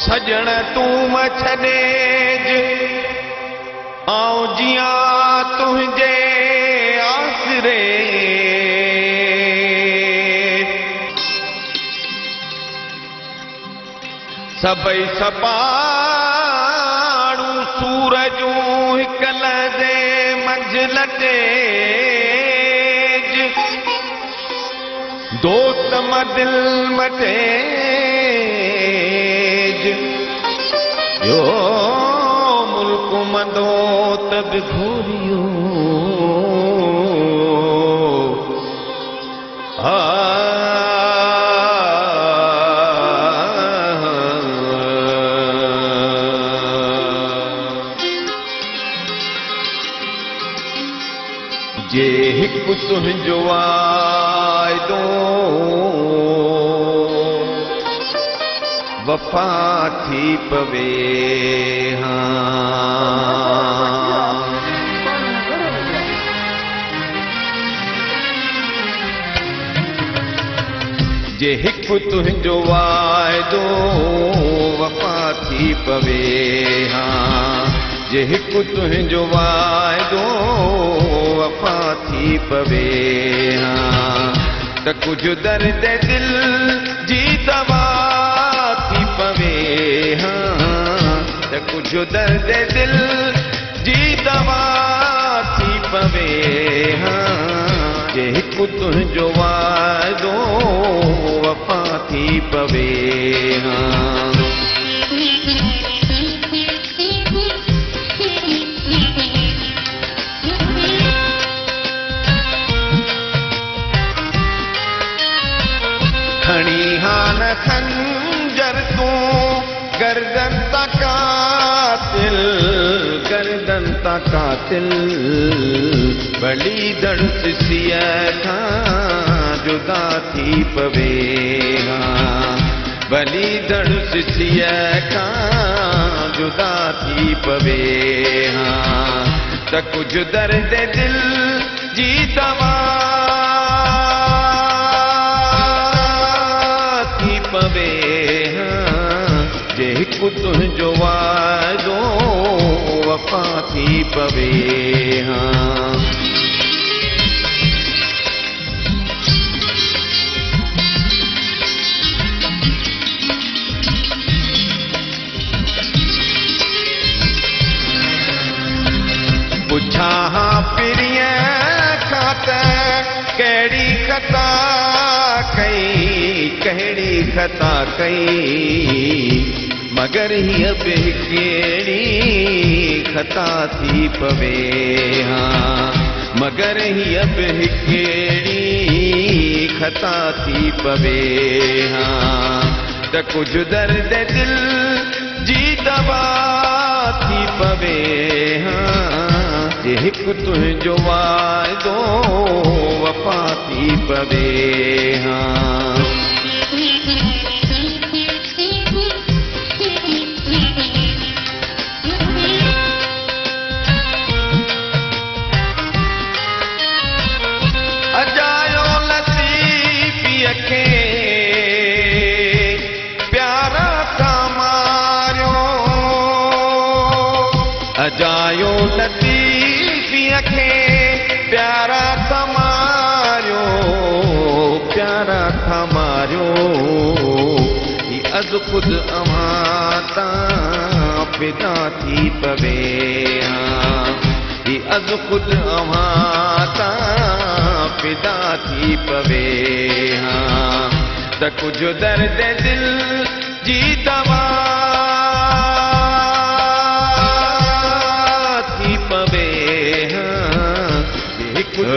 सजण तूं छॾेज आऊं जियां तुंहिंजे आसरे सभई सपाड़ू सूरजूं हिक लहदे मंझि लटेज दोस्त मदिल मटेज यो मुल्क मंदो तब घोरियो जे हिकु तुंहिंजो वाइदो वफा थी पवे जे हिकु तुंहिंजो वाइदो वफा थी पवे जे हिकु तुंहिंजो वाइदो वफा थी पवे त कुझु दर्द दिल जी दवा थी पवे त कुझु दर्द दिल जी दवा थी पवे जे हिकु तुंहिंजो वाइदो वफा थी पवे खणी हान खंजर तूं गर्दन ता कातिल भली दर्द सिया खां जुदा थी पवे भली दर्द सिया खां जुदा थी पवे त कुझु दर्द दिल जी दवा पवे जे हिकु तुंहिंजो वाइदो वफा थी पवे पुछा पिरिय खां त कहिड़ी खता कहिड़ी खता कई मगर हीअ बि कहिड़ी खता थी पवे मगर हीअ बि कहिड़ी खता थी पवे त कुझु दर्द दिल जी दवा थी पवे जे हिकु तुंहिंजो वाइदो वफा थी पवे अजायो लतीफ़ीअ खे प्यारा था मारियो अजायो लतीफ़ीअ खे प्यारा था मारियो ही अज़ खुद अवां तां फिदा थी पवे ही अज़ खुद अवां तां फिदा थी पवे त कुझु दर्द दिल जी दवा थी पवे हिकु